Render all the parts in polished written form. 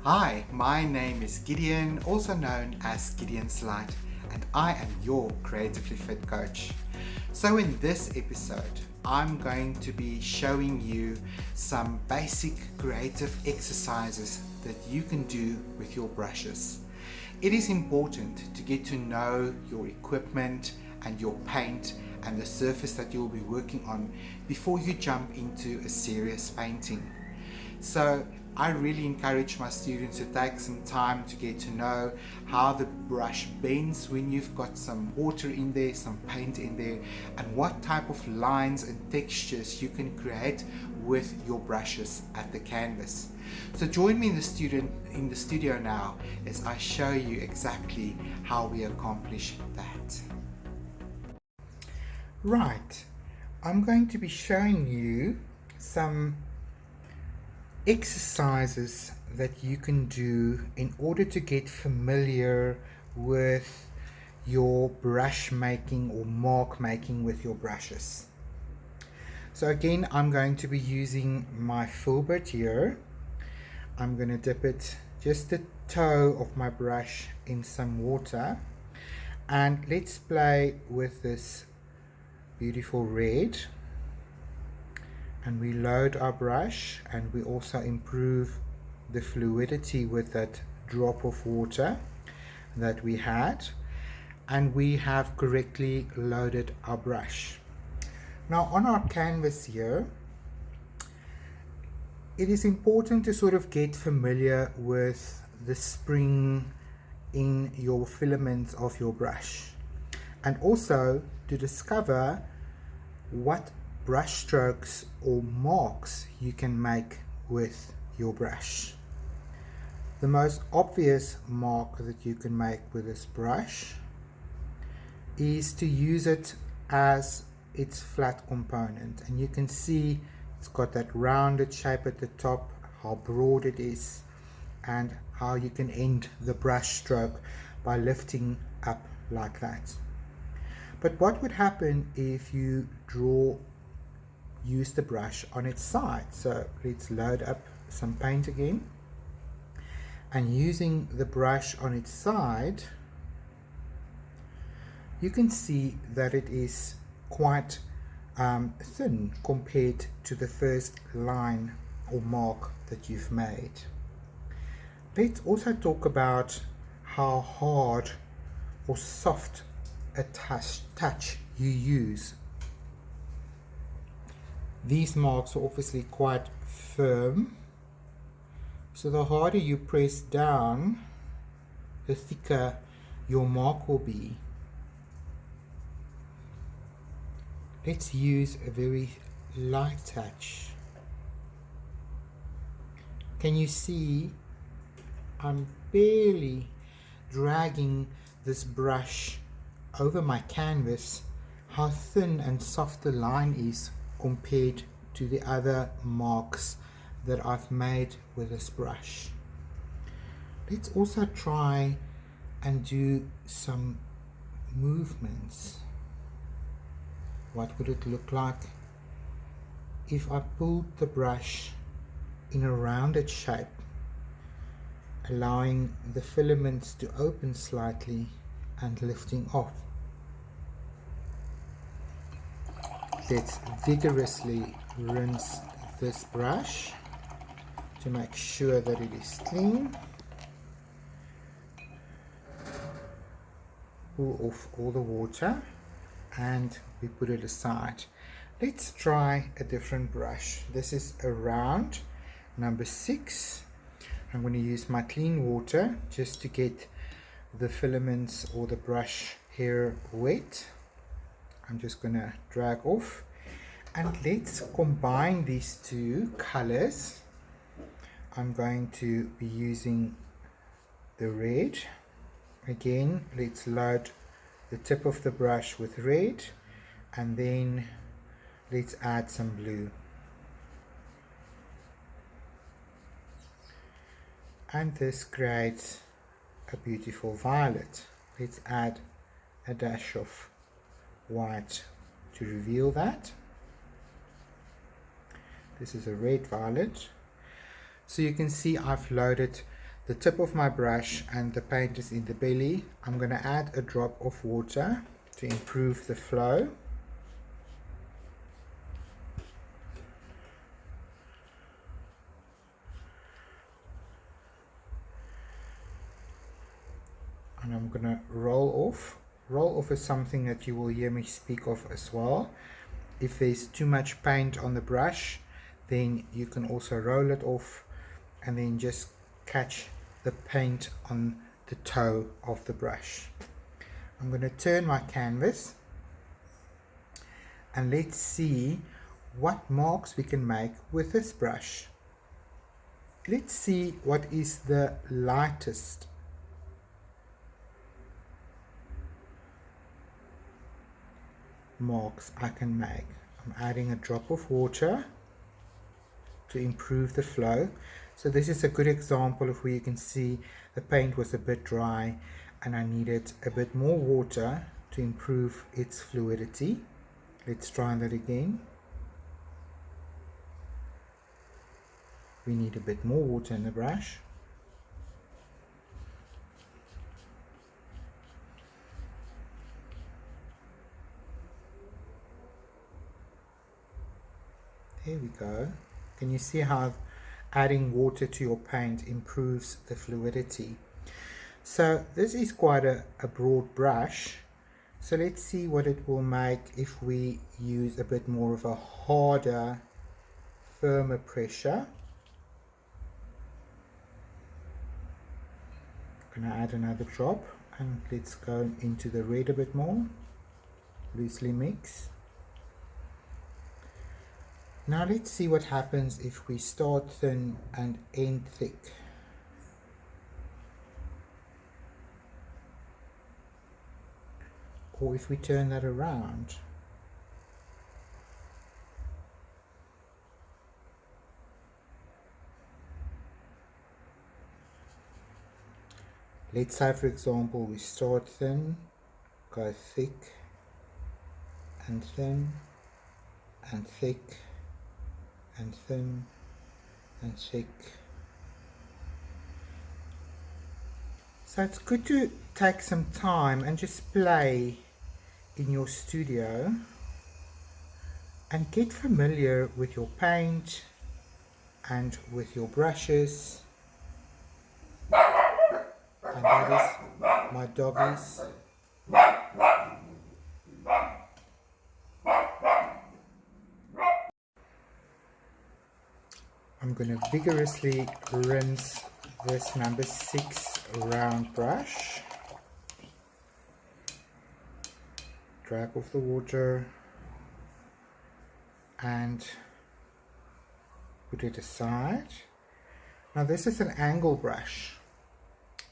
Hi, my name is Gideon, also known as Gideon's Light, and I am your Creatively Fit coach. So in this episode, I'm going to be showing you some basic creative exercises that you can do with your brushes. It is important to get to know your equipment and your paint and the surface that you'll be working on before you jump into a serious painting. So I really encourage my students to take some time to get to know how the brush bends when you've got some water in there, some paint in there, and what type of lines and textures you can create with your brushes at the canvas. So join me in the studio now as I show you exactly how we accomplish that. Right, I'm going to be showing you some exercises that you can do in order to get familiar with your brush making or mark making with your brushes. So again, I'm going to be using my filbert here. I'm going to dip it, just the toe of my brush, in some water, and let's play with this beautiful red. And we load our brush, and we also improve the fluidity with that drop of water that we had, and we have correctly loaded our brush. Now on our canvas here, it is important to sort of get familiar with the spring in your filaments of your brush, and also to discover what brush strokes or marks you can make with your brush. The most obvious mark that you can make with this brush is to use it as its flat component, and you can see it's got that rounded shape at the top, how broad it is, and how you can end the brush stroke by lifting up like that. But what would happen if you use the brush on its side? So let's load up some paint again, and using the brush on its side, you can see that it is quite thin compared to the first line or mark that you've made. Let's also talk about how hard or soft a touch you use. These marks are obviously quite firm, so the harder you press down, the thicker your mark will be. Let's use a very light touch. Can you see I'm barely dragging this brush over my canvas, how thin and soft the line is compared to the other marks that I've made with this brush. Let's also try and do some movements. What would it look like if I pulled the brush in a rounded shape, allowing the filaments to open slightly and lifting off? Let's vigorously rinse this brush to make sure that it is clean. Pull off all the water and we put it aside. Let's try a different brush. This is a round number 6. I'm going to use my clean water just to get the filaments or the brush hair wet. I'm just going to drag off, and let's combine these two colors. I'm going to be using the red. Again, let's load the tip of the brush with red, and then let's add some blue. And this creates a beautiful violet. Let's add a dash of white to reveal that. This is a red violet. So you can see I've loaded the tip of my brush and the paint is in the belly, I'm going to add a drop of water to improve the flow. And I'm going to roll off. Roll off is something that you will hear me speak of as well. If there's too much paint on the brush, then you can also roll it off and then just catch the paint on the toe of the brush. I'm going to turn my canvas and let's see what marks we can make with this brush. Let's see what is the lightest marks I can make. I'm adding a drop of water to improve the flow. So this is a good example of where you can see the paint was a bit dry and I needed a bit more water to improve its fluidity. Let's try that again. We need a bit more water in the brush. There we go. Can you see how adding water to your paint improves the fluidity? So this is quite a broad brush. So let's see what it will make if we use a bit more of a harder, firmer pressure. I'm going to add another drop and let's go into the red a bit more. Loosely mix. Now let's see what happens if we start thin and end thick. Or if we turn that around. Let's say, for example, we start thin, go thick and thin and thick and thin and thick. So it's good to take some time and just play in your studio and get familiar with your paint and with your brushes. And that is my doggies. I'm going to vigorously rinse this number 6 round brush. Drag off the water and put it aside. Now this is an angle brush.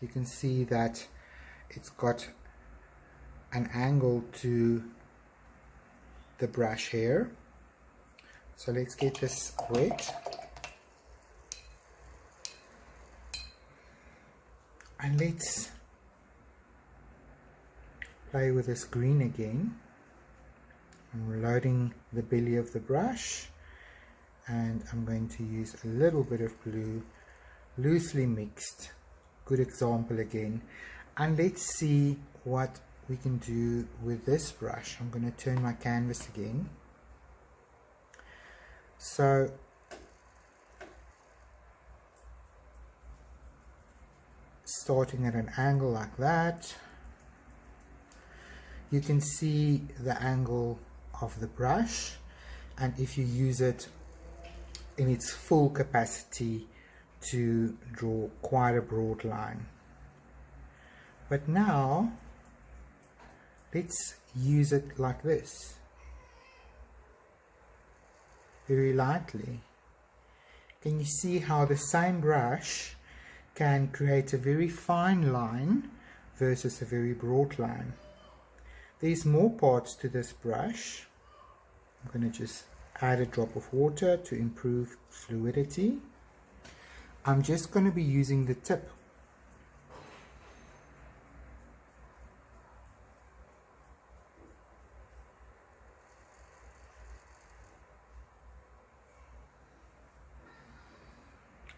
You can see that it's got an angle to the brush here. So let's get this wet. And let's play with this green again. I'm loading the belly of the brush and I'm going to use a little bit of blue, loosely mixed. Good example again. And let's see what we can do with this brush. I'm going to turn my canvas again. So starting at an angle like that, you can see the angle of the brush, and if you use it in its full capacity to draw quite a broad line. But now let's use it like this, very lightly. Can you see how the same brush can create a very fine line versus a very broad line? There's more parts to this brush. I'm going to just add a drop of water to improve fluidity. I'm just going to be using the tip.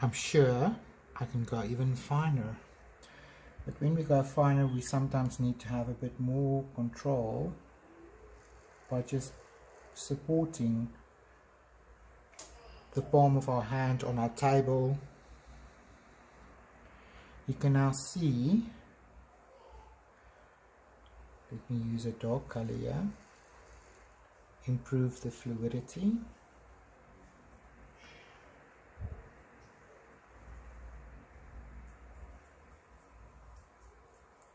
I'm sure I can go even finer. But when we go finer, we sometimes need to have a bit more control by just supporting the palm of our hand on our table. You can now see, let me use a dark color here, improve the fluidity.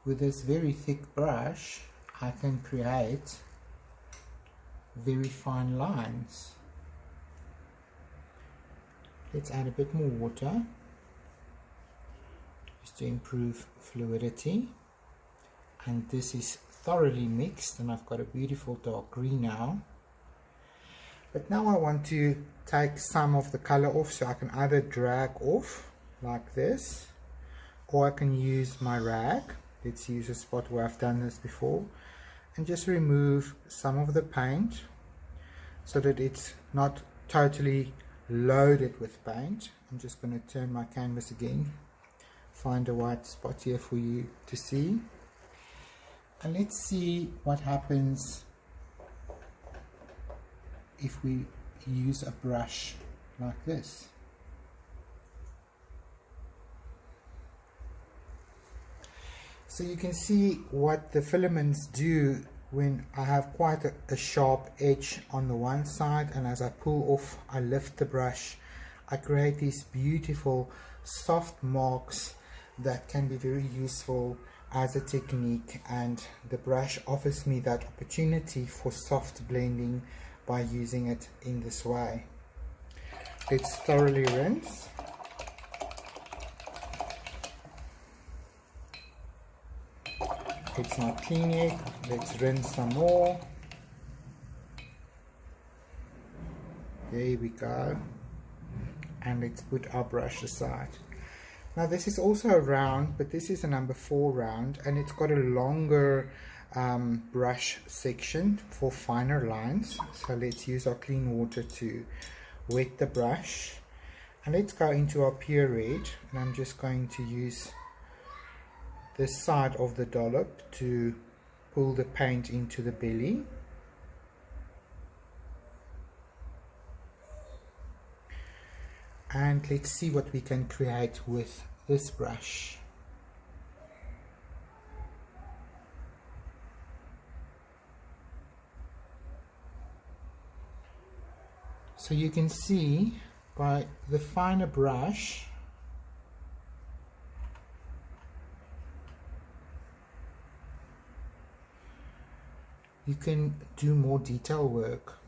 With this very thick brush, I can create very fine lines. Let's add a bit more water just to improve fluidity. And this is thoroughly mixed and I've got a beautiful dark green now. But now I want to take some of the color off, so I can either drag off like this, or I can use my rag. Let's use a spot where I've done this before and just remove some of the paint so that it's not totally loaded with paint. I'm just going to turn my canvas again, find a white spot here for you to see, and let's see what happens if we use a brush like this. So you can see what the filaments do when I have quite a sharp edge on the one side, and as I pull off, I lift the brush, I create these beautiful soft marks that can be very useful as a technique, and the brush offers me that opportunity for soft blending by using it in this way. Let's thoroughly rinse. It's not clean yet, let's rinse some more. There we go. And let's put our brush aside. Now this is also a round, but this is a number 4 round, and it's got a longer brush section for finer lines. So let's use our clean water to wet the brush. And let's go into our pure red, and I'm just going to use this side of the dollop to pull the paint into the belly. And let's see what we can create with this brush. So you can see by the finer brush, you can do more detail work.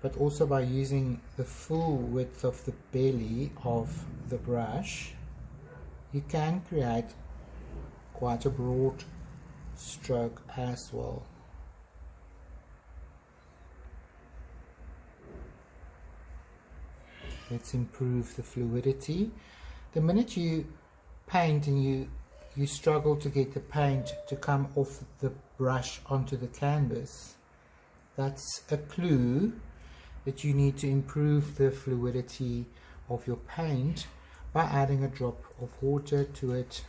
But also by using the full width of the belly of the brush, you can create quite a broad stroke as well. Let's improve the fluidity. The minute you paint and you struggle to get the paint to come off the brush onto the canvas, that's a clue that you need to improve the fluidity of your paint by adding a drop of water to it.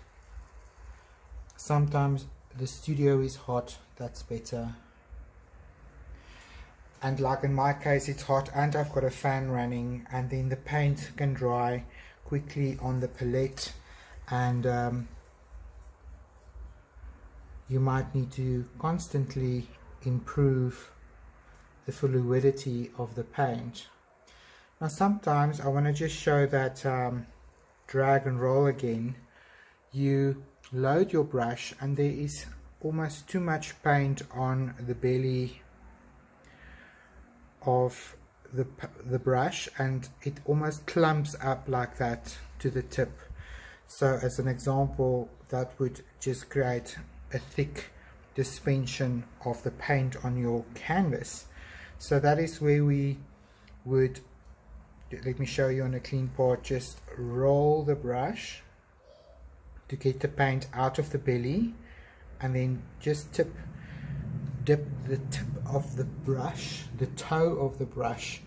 Sometimes the studio is hot, that's better. And like in my case, it's hot and I've got a fan running, and then the paint can dry quickly on the palette, and you might need to constantly improve the fluidity of the paint. Now sometimes I want to just show that drag and roll again. You load your brush and there is almost too much paint on the belly of the brush, and it almost clumps up like that to the tip. So as an example, that would just create a thick suspension of the paint on your canvas. So that is where we would, let me show you on a clean part, just roll the brush to get the paint out of the belly, and then just tip dip the tip of the brush, the toe of the brush,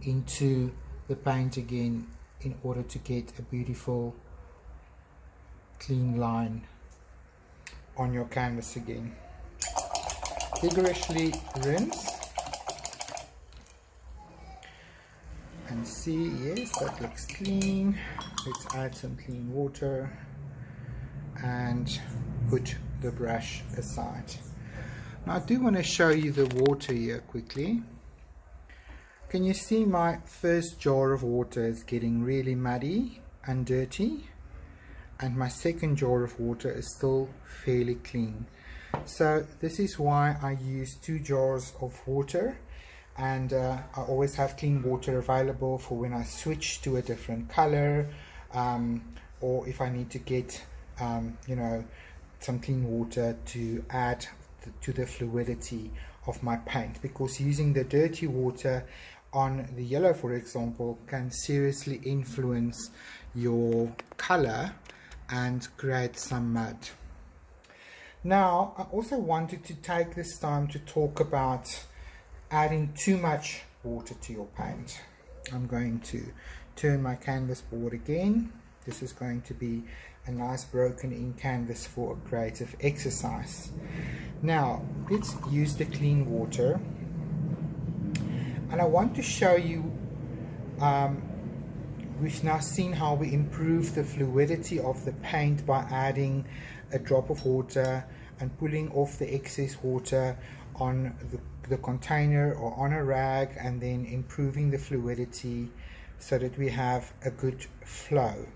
into the paint again in order to get a beautiful clean line on your canvas again. Vigorously rinse and see, yes, that looks clean. Let's add some clean water and put the brush aside. Now I do want to show you the water here quickly. Can you see my first jar of water is getting really muddy and dirty, and my second jar of water is still fairly clean. So this is why I use 2 jars of water, and I always have clean water available for when I switch to a different color, or if I need to get you know, some clean water to add to the fluidity of my paint, because using the dirty water on the yellow, for example, can seriously influence your color and create some mud. Now I also wanted to take this time to talk about adding too much water to your paint. I'm going to turn my canvas board again. This is going to be a nice broken in canvas for a creative exercise. Now let's use the clean water, and I want to show you, we've now seen how we improve the fluidity of the paint by adding a drop of water and pulling off the excess water on the container or on a rag, and then improving the fluidity so that we have a good flow.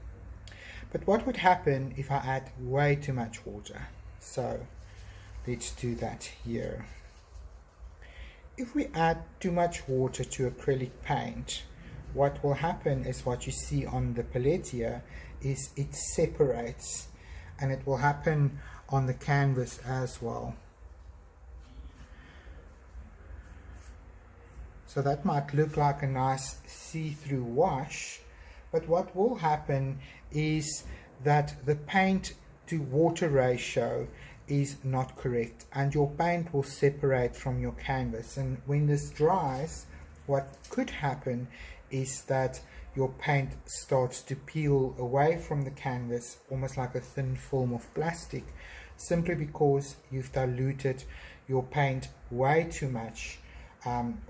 But what would happen if I add way too much water? So let's do that here. If we add too much water to acrylic paint, what will happen is what you see on the palette here, is it separates, and it will happen on the canvas as well. So that might look like a nice see-through wash, but what will happen is that the paint to water ratio is not correct, and your paint will separate from your canvas. And when this dries, what could happen is that your paint starts to peel away from the canvas, almost like a thin film of plastic, simply because you've diluted your paint way too much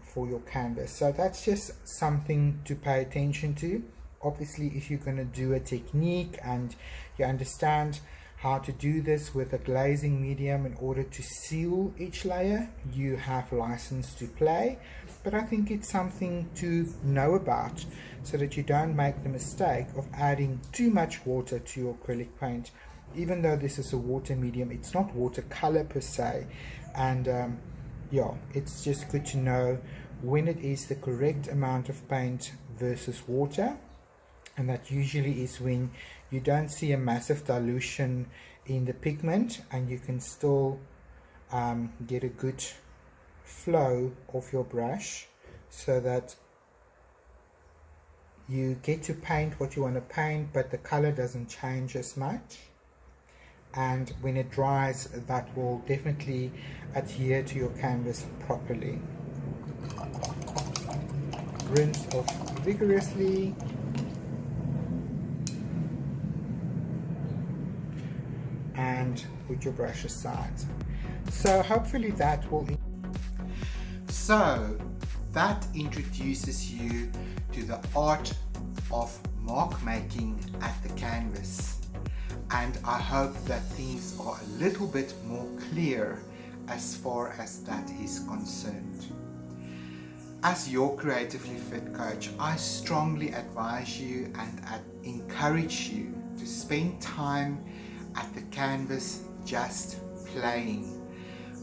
for your canvas. So that's just something to pay attention to. Obviously, if you're going to do a technique and you understand how to do this with a glazing medium in order to seal each layer, you have license to play. But I think it's something to know about, so that you don't make the mistake of adding too much water to your acrylic paint. Even though this is a water medium, it's not watercolor per se, and yeah, it's just good to know when it is the correct amount of paint versus water. And that usually is when you don't see a massive dilution in the pigment, and you can still get a good flow of your brush, so that you get to paint what you want to paint, but the color doesn't change as much. And when it dries, that will definitely adhere to your canvas properly. Rinse off vigorously. And put your brush aside. So hopefully that will... So that introduces you to the art of mark making at the canvas. And I hope that things are a little bit more clear as far as that is concerned. As your Creatively Fit coach, I strongly advise you and encourage you to spend time at the canvas just playing.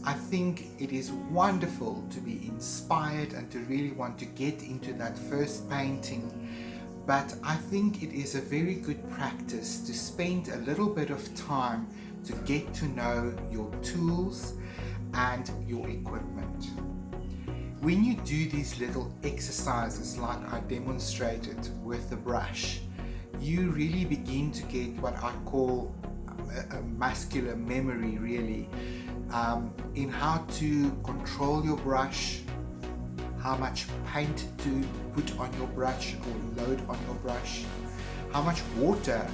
I think it is wonderful to be inspired and to really want to get into that first painting, but I think it is a very good practice to spend a little bit of time to get to know your tools and your equipment. When you do these little exercises like I demonstrated with the brush, you really begin to get what I call a muscular memory, really. in how to control your brush, how much paint to put on your brush or load on your brush, how much water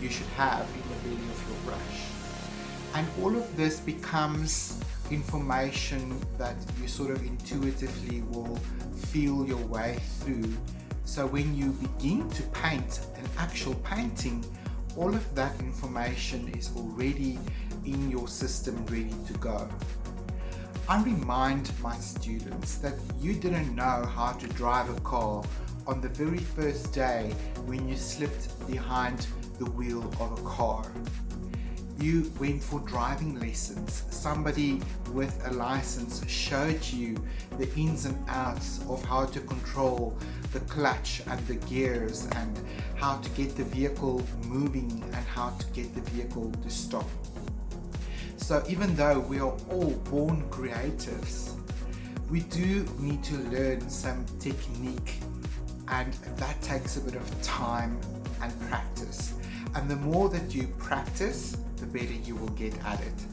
you should have in the belly of your brush. And all of this becomes information that you sort of intuitively will feel your way through. So when you begin to paint an actual painting, all of that information is already in your system, ready to go. I remind my students that you didn't know how to drive a car on the very first day when you slipped behind the wheel of a car. You went for driving lessons. Somebody with a license showed you the ins and outs of how to control the clutch and the gears and how to get the vehicle moving and how to get the vehicle to stop. So even though we are all born creatives, we do need to learn some technique, and that takes a bit of time and practice. And the more that you practice, the better you will get at it.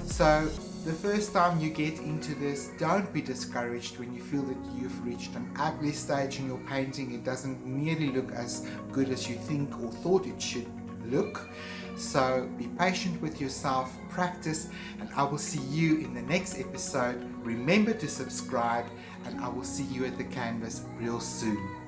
So the first time you get into this, don't be discouraged when you feel that you've reached an ugly stage in your painting. It doesn't nearly look as good as you think or thought it should look. So be patient with yourself, practice, and I will see you in the next episode. Remember to subscribe, and I will see you at the canvas real soon.